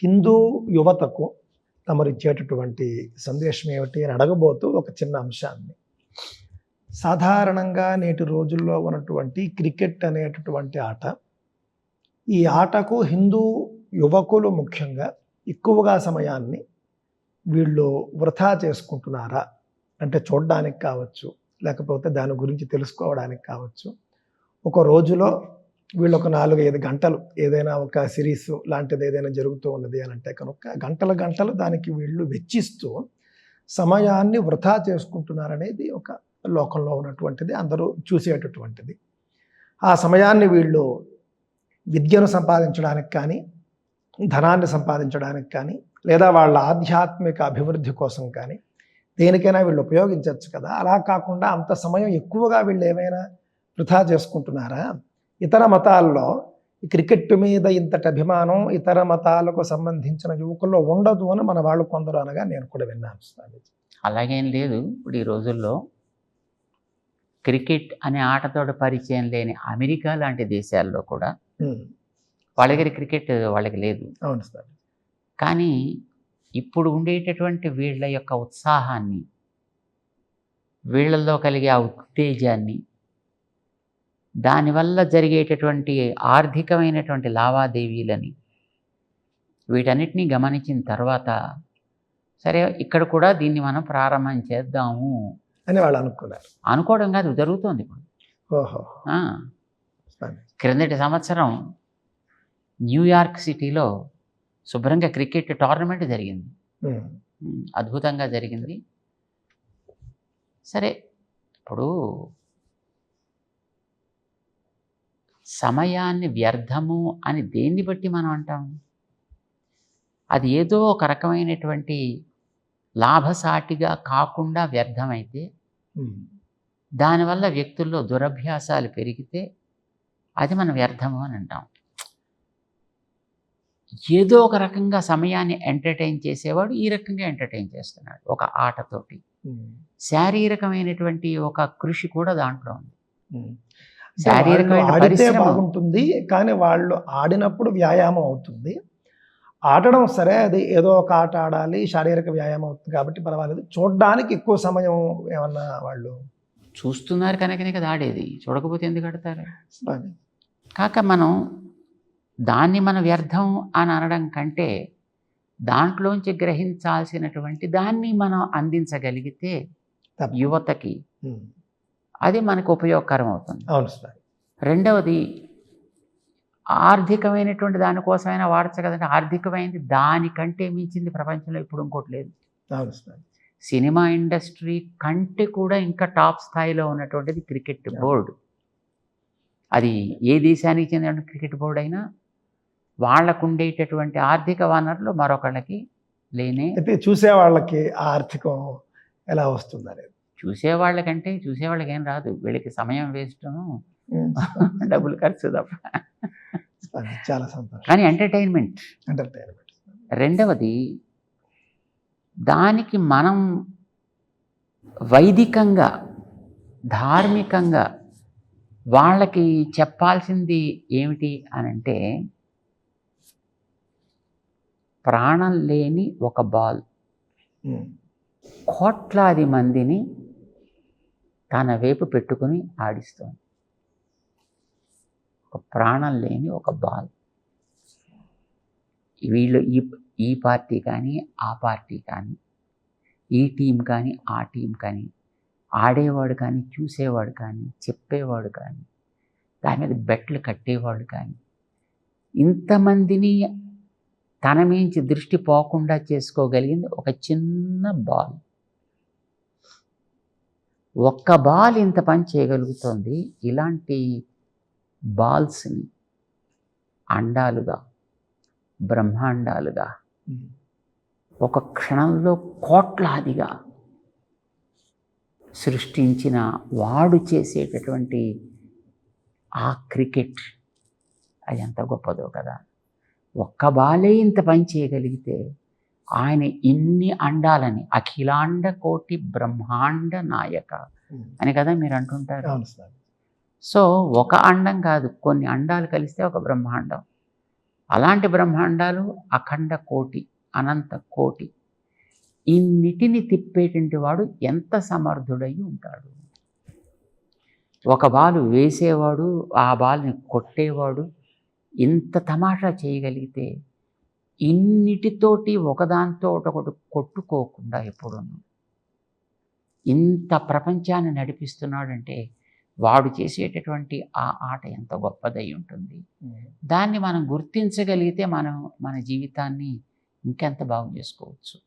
హిందూ యువతకు తమరిచ్చేటటువంటి సందేశం ఏమిటి అని అడగబోతూ ఒక చిన్న అంశాన్ని, సాధారణంగా నేటి రోజుల్లో ఉన్నటువంటి క్రికెట్ అనేటటువంటి ఆట, ఈ ఆటకు హిందూ యువకులు ముఖ్యంగా ఎక్కువగా సమయాన్ని వీళ్ళు వృధా చేసుకుంటున్నారా అంటే చూడడానికి కావచ్చు, లేకపోతే దాని గురించి తెలుసుకోవడానికి కావచ్చు. ఒక రోజులో వీళ్ళు ఒక 4-5 గంటలు ఏదైనా ఒక సిరీస్ లాంటిది ఏదైనా జరుగుతూ ఉన్నది అని అంటే కనుక గంటలు దానికి వీళ్ళు వెచ్చిస్తూ సమయాన్ని వృధా చేసుకుంటున్నారనేది ఒక లోకంలో ఉన్నటువంటిది, అందరూ చూసేటటువంటిది. ఆ సమయాన్ని వీళ్ళు విద్యను సంపాదించడానికి కానీ, ధనాన్ని సంపాదించడానికి కానీ, లేదా వాళ్ళ ఆధ్యాత్మిక అభివృద్ధి కోసం కానీ దేనికైనా వీళ్ళు ఉపయోగించవచ్చు కదా. అలా కాకుండా అంత సమయం ఎక్కువగా వీళ్ళు ఏమైనా వృధా చేసుకుంటున్నారా? ఇతర మతాల్లో ఈ క్రికెట్ మీద ఇంతటి అభిమానం ఇతర మతాలకు సంబంధించిన యువకుల్లో ఉండదు అని మన వాళ్ళు కొందరు అనగా నేను కూడా విన్నాను. అలాగేం లేదు. ఇప్పుడు ఈ రోజుల్లో క్రికెట్ అనే ఆటతోటి పరిచయం లేని అమెరికా లాంటి దేశాల్లో కూడా వాళ్ళ దగ్గర క్రికెట్ వాళ్ళకి లేదు. అవును సార్. కానీ ఇప్పుడు ఉండేటటువంటి వీళ్ళ యొక్క ఉత్సాహాన్ని, వీళ్ళల్లో కలిగే ఆ ఉత్తేజాన్ని, దానివల్ల జరిగేటటువంటి ఆర్థికమైనటువంటి లావాదేవీలని వీటన్నిటినీ గమనించిన తర్వాత సరే ఇక్కడ కూడా దీన్ని మనం ప్రారంభం చేద్దాము అని వాళ్ళు అనుకున్నారు. అనుకోవడం కాదు, జరుగుతోంది ఇప్పుడు. ఓహో. క్రిందటి సంవత్సరం న్యూయార్క్ సిటీలో శుభ్రంగా క్రికెట్ టోర్నమెంట్ జరిగింది. అద్భుతంగా జరిగింది. సరే, ఇప్పుడు సమయాన్ని వ్యర్థము అని దేన్ని బట్టి మనం అంటాం? అది ఏదో ఒక రకమైనటువంటి లాభసాటిగా కాకుండా వ్యర్థమైతే, దానివల్ల వ్యక్తుల్లో దురభ్యాసాలు పెరిగితే అది మనం వ్యర్థము అని అంటాం. ఏదో ఒక రకంగా సమయాన్ని ఎంటర్టైన్ చేసేవాడు ఈ రకంగా ఎంటర్టైన్ చేస్తున్నాడు ఒక ఆటతోటి. శారీరకమైనటువంటి ఒక కృషి కూడా దాంట్లో ఉంది. ఆడితే బాగుంటుంది, కానీ వాళ్ళు ఆడినప్పుడు వ్యాయామం అవుతుంది. ఆడడం సరే, అది ఏదో ఒక ఆట ఆడాలి, శారీరక వ్యాయామం అవుతుంది కాబట్టి పర్వాలేదు. చూడడానికి ఎక్కువ సమయం ఏమన్నా వాళ్ళు చూస్తున్నారు కనుకనే కదా ఆడేది, చూడకపోతే ఎందుకు ఆడతారు? కాక మనం దాన్ని మన వ్యర్థం అని అనడం కంటే దాంట్లోంచి గ్రహించాల్సినటువంటి దాన్ని మనం అందించగలిగితే యువతకి అది మనకు ఉపయోగకరం అవుతుంది. అవును సార్. రెండవది, ఆర్థికమైనటువంటి దానికోసమైనా వాడచ్చు కదంటే. ఆర్థికమైనది దానికంటే మించింది ప్రపంచంలో ఇప్పుడు ఇంకోటి లేదు. అవును సార్. సినిమా ఇండస్ట్రీ కంటే కూడా ఇంకా టాప్ స్థాయిలో ఉన్నటువంటిది క్రికెట్ బోర్డు. అది ఏ దేశానికి చెందిన క్రికెట్ బోర్డు అయినా వాళ్ళకు ఉండేటటువంటి ఆర్థిక వనరులు మరొకళ్ళకి లేనే. అయితే చూసే వాళ్ళకి ఆర్థికం ఎలా వస్తుంది అనేది చూసేవాళ్ళకి ఏం రాదు. వీళ్ళకి సమయం వేస్ట్ను, డబ్బులు ఖర్చు తప్ప. చాలా సంతోషం. కానీ ఎంటర్టైన్మెంట్. రెండవది, దానికి మనం వైదికంగా, ధార్మికంగా వాళ్ళకి చెప్పాల్సింది ఏమిటి అని అంటే, ప్రాణం లేని ఒక బాల్ కోట్లాది మందిని తన వైపు పెట్టుకుని ఆడిస్తోంది. ఒక ప్రాణం లేని ఒక బాల్. వీళ్ళు ఈ పార్టీ కానీ, ఆ పార్టీ కానీ, ఈ టీం కానీ, ఆ టీం కానీ, ఆడేవాడు కానీ, చూసేవాడు కానీ, చెప్పేవాడు కానీ, దాని మీద బెట్లు కట్టేవాడు కానీ, ఇంతమందిని తన మించి దృష్టి పోకుండా చేసుకోగలిగింది ఒక చిన్న బాల్. ఒక్క బాల్ ఇంత పని చేయగలుగుతుంది. ఇలాంటి బాల్స్ని అండాలుగా, బ్రహ్మాండాలుగా ఒక క్షణంలో కోట్లాదిగా సృష్టించిన వాడు చేసేటటువంటి ఆ క్రికెట్, అది ఎంత గొప్పదో కదా. ఒక్క బాలే ఇంత పని చేయగలిగితే ఆయన ఇన్ని అండాలని, అఖిలాండ కోటి బ్రహ్మాండ నాయక అని కదా మీరు అంటుంటారు. సో ఒక అండం కాదు, కొన్ని అండాలు కలిస్తే ఒక బ్రహ్మాండం. అలాంటి బ్రహ్మాండాలు అఖండ కోటి, అనంత కోటి. ఇన్నిటిని తిప్పేటువంటి వాడు ఎంత సమర్థుడై ఉంటాడు. ఒక బాలు వేసేవాడు, ఆ బాల్ని కొట్టేవాడు ఇంత తమాషా చేయగలిగితే ఇన్నిటితోటి ఒకదాంతో ఒకటి కొట్టుకోకుండా ఎప్పుడు ఇంత ప్రపంచాన్ని నడిపిస్తున్నాడంటే వాడు చేసేటటువంటి ఆ ఆట ఎంత గొప్పదై ఉంటుంది. దాన్ని మనం గుర్తించగలిగితే మనం మన జీవితాన్ని ఇంకెంత బాగు చేసుకోవచ్చు.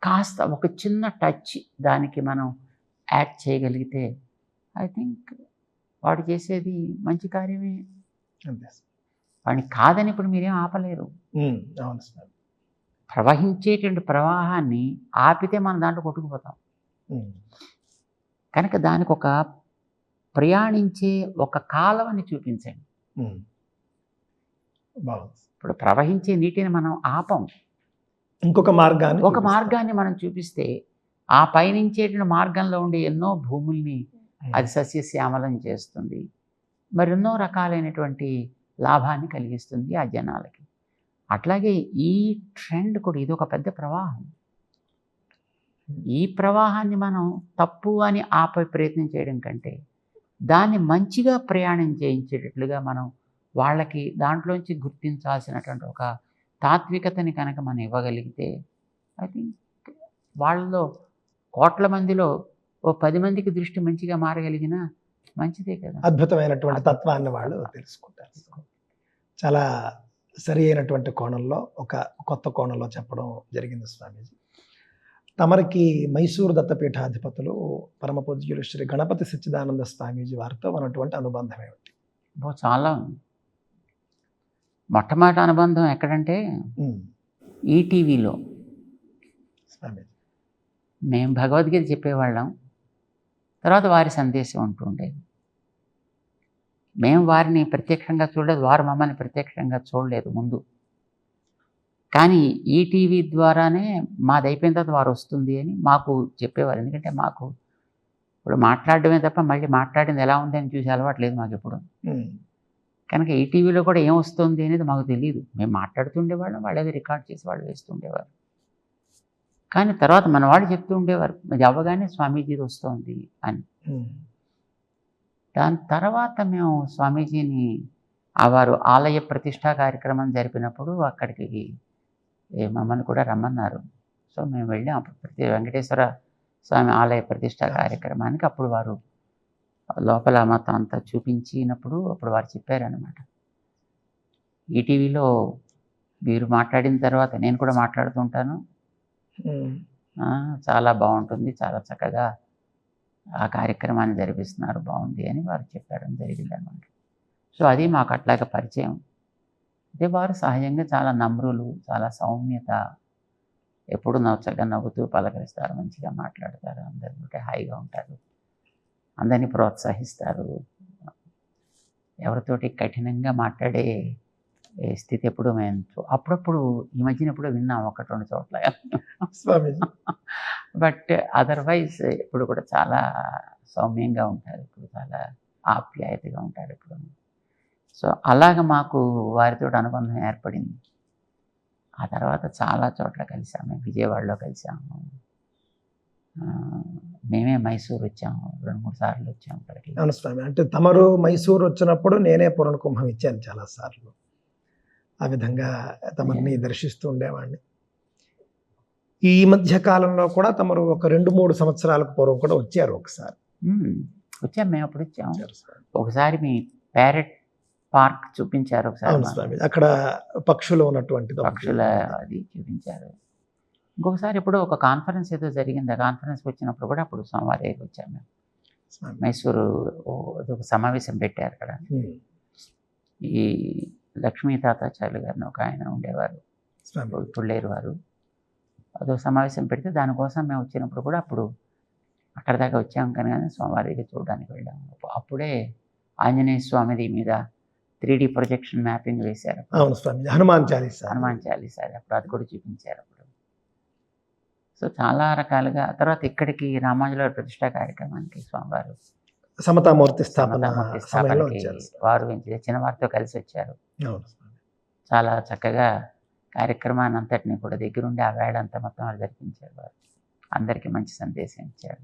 కాస్త ఒక చిన్న టచ్ దానికి మనం యాడ్ చేయగలిగితే ఐ థింక్ వాడు చేసేది మంచి కార్యమే. వాడిని కాదని ఇప్పుడు మీరేం ఆపలేరు. అవును సార్. ప్రవహించేటువంటి ప్రవాహాన్ని ఆపితే మనం దాంట్లో కొట్టుకుపోతాం. కనుక దానికి ఒక ప్రయాణించే ఒక కాలవని చూపించండి. ఇప్పుడు ప్రవహించే నీటిని మనం ఆపం, ఇంకొక మార్గాన్ని మనం చూపిస్తే ఆ పయనించేటువంటి మార్గంలో ఉండే ఎన్నో భూముల్ని అది సస్యశ్యామలం చేస్తుంది, మరెన్నో రకాలైనటువంటి లాభాన్ని కలిగిస్తుంది ఆ జనాలకి. అట్లాగే ఈ ట్రెండ్ కూడా ఇది ఒక పెద్ద ప్రవాహం. ఈ ప్రవాహాన్ని మనం తప్పు అని ఆపే ప్రయత్నం చేయడం కంటే దాన్ని మంచిగా ప్రయాణం చేయించేటట్లుగా మనం వాళ్ళకి దాంట్లోంచి గుర్తించాల్సినటువంటి ఒక తాత్వికతని కనుక మనం ఇవ్వగలిగితే ఐ థింక్ వాళ్ళలో కోట్ల మందిలో ఓ 10 మందికి దృష్టి మంచిగా మారగలిగినా మంచిదే కదా. అద్భుతమైనటువంటి తత్వాన్ని వాళ్ళు తెలుసుకుంటారు. చాలా సరి అయినటువంటి కోణంలో ఒక కొత్త కోణంలో చెప్పడం జరిగింది స్వామీజీ. తమరికి మైసూరు దత్తపీఠాధిపతులు పరమ పూజ్యులు శ్రీ గణపతి సచ్చిదానంద స్వామీజీ వారితో ఉన్నటువంటి అనుబంధం ఏమిటి? చాలా మొట్టమొదటి అనుబంధం ఎక్కడంటే ఈటీవీలో స్వామీజీ మేము భగవద్గీత చెప్పేవాళ్ళం, తర్వాత వారి సందేశం ఉంటూ ఉండేది. మేము వారిని ప్రత్యక్షంగా చూడలేదు, వారు మమ్మల్ని ప్రత్యక్షంగా చూడలేదు ముందు. కానీ ఈటీవీ ద్వారానే మాది అయిపోయిన తర్వాత వారు వస్తుంది అని మాకు చెప్పేవారు. ఎందుకంటే మాకు ఇప్పుడు మాట్లాడడమే తప్ప మళ్ళీ మాట్లాడింది ఎలా ఉంది అని చూసి అలవాట్లేదు మాకు ఎప్పుడు. కనుక ఈటీవీలో కూడా ఏం వస్తుంది అనేది మాకు తెలియదు. మేము మాట్లాడుతుండేవాళ్ళం, వాళ్ళు ఏదో రికార్డ్ చేసి వాళ్ళు వేస్తుండేవారు. కానీ తర్వాత మన వాళ్ళు చెప్తూ ఉండేవారు అది అవ్వగానే స్వామీజీది వస్తుంది అని. దాని తర్వాత మేము స్వామీజీని వారు ఆలయ ప్రతిష్టా కార్యక్రమం జరిపినప్పుడు అక్కడికి మమ్మల్ని కూడా రమ్మన్నారు. సో మేము వెళ్ళాం అప్పుడు వెంకటేశ్వర స్వామి ఆలయ ప్రతిష్టా కార్యక్రమానికి. అప్పుడు వారు లోపల మొత్తం అంతా చూపించినప్పుడు అప్పుడు వారు చెప్పారనమాట, ఈటీవీలో మీరు మాట్లాడిన తర్వాత నేను కూడా మాట్లాడుతుంటాను, చాలా బాగుంటుంది, చాలా చక్కగా ఆ కార్యక్రమాన్ని జరిపిస్తున్నారు, బాగుంది అని వారు చెప్పడం జరిగింది అనమాట. సో అది మాకు అట్లాగా పరిచయం. అదే వారు సహజంగా చాలా నమ్రులు, చాలా సౌమ్యత, ఎప్పుడు చక్కగా నవ్వుతూ పలకరిస్తారు, మంచిగా మాట్లాడతారు, అందరితో హాయిగా ఉంటారు, అందరినీ ప్రోత్సహిస్తారు. ఎవరితోటి కఠినంగా మాట్లాడే స్థితి ఎప్పుడు మేము అప్పుడప్పుడు ఈ మధ్యన ఎప్పుడో విన్నాం 1-2 చోట్ల. బట్ అదర్వైజ్ ఇప్పుడు కూడా చాలా సౌమ్యంగా ఉంటారు, ఇప్పుడు చాలా ఆప్యాయతగా ఉంటారు ఇప్పుడు. సో అలాగ మాకు వారితో అనుబంధం ఏర్పడింది. ఆ తర్వాత చాలా చోట్ల కలిసాము. విజయవాడలో కలిసాము, మేమే మైసూరు వచ్చాము, 2-3 సార్లు వచ్చాము అక్కడికి. అవును స్వామి, అంటే తమరు మైసూరు వచ్చినప్పుడు నేనే పూర్ణకుంభం ఇచ్చాను చాలా సార్లు. ఆ విధంగా తమని దర్శిస్తూ ఉండేవాడిని. ఈ మధ్య కాలంలో కూడా తమరు ఒక 2-3 సంవత్సరాలకు పూర్వం కూడా వచ్చారు ఒకసారి. వచ్చాము, మేము అప్పుడు వచ్చాము. ఒకసారి మీ ప్యారెట్ పార్క్ చూపించారు ఒకసారి, అక్కడ పక్షులు ఉన్నటువంటి పక్షుల అది చూపించారు. ఇంకొకసారి ఎప్పుడో ఒక కాన్ఫరెన్స్ ఏదో జరిగింది, ఆ కాన్ఫరెన్స్కి వచ్చినప్పుడు కూడా అప్పుడు సోమవారం వచ్చాము మేము. మైసూరు ఒక సమావేశం పెట్టారు అక్కడ. ఈ లక్ష్మీ తాతాచార్యులు గారిని ఒక ఆయన ఉండేవారు, పుల్లేరు వారు, అదో సమావేశం పెడితే దానికోసం మేము వచ్చినప్పుడు కూడా అప్పుడు అక్కడ దాకా వచ్చాము. కానీ సోమవారికి చూడడానికి వెళ్ళాము. అప్పుడే ఆంజనేయ స్వామిది మీద 3D ప్రొజెక్షన్ మ్యాపింగ్ వేశారు. అవును స్వామి, హనుమాన్ చాలీసా అప్పుడు అది కూడా చూపించారు అప్పుడు. సో చాలా రకాలుగా. తర్వాత ఇక్కడికి రామానుజుల ప్రతిష్టా కార్యక్రమానికి స్వామివారు సమతామూర్తి స్థాపనకి వారు చిన్నవారితో కలిసి వచ్చారు. చాలా చక్కగా కార్యక్రమాన్ని అంతటిని కూడా దగ్గరుండి ఆ వేళ అంతా మొత్తం వాళ్ళు జరిపించారు వారు. అందరికీ మంచి సందేశం ఇచ్చారు.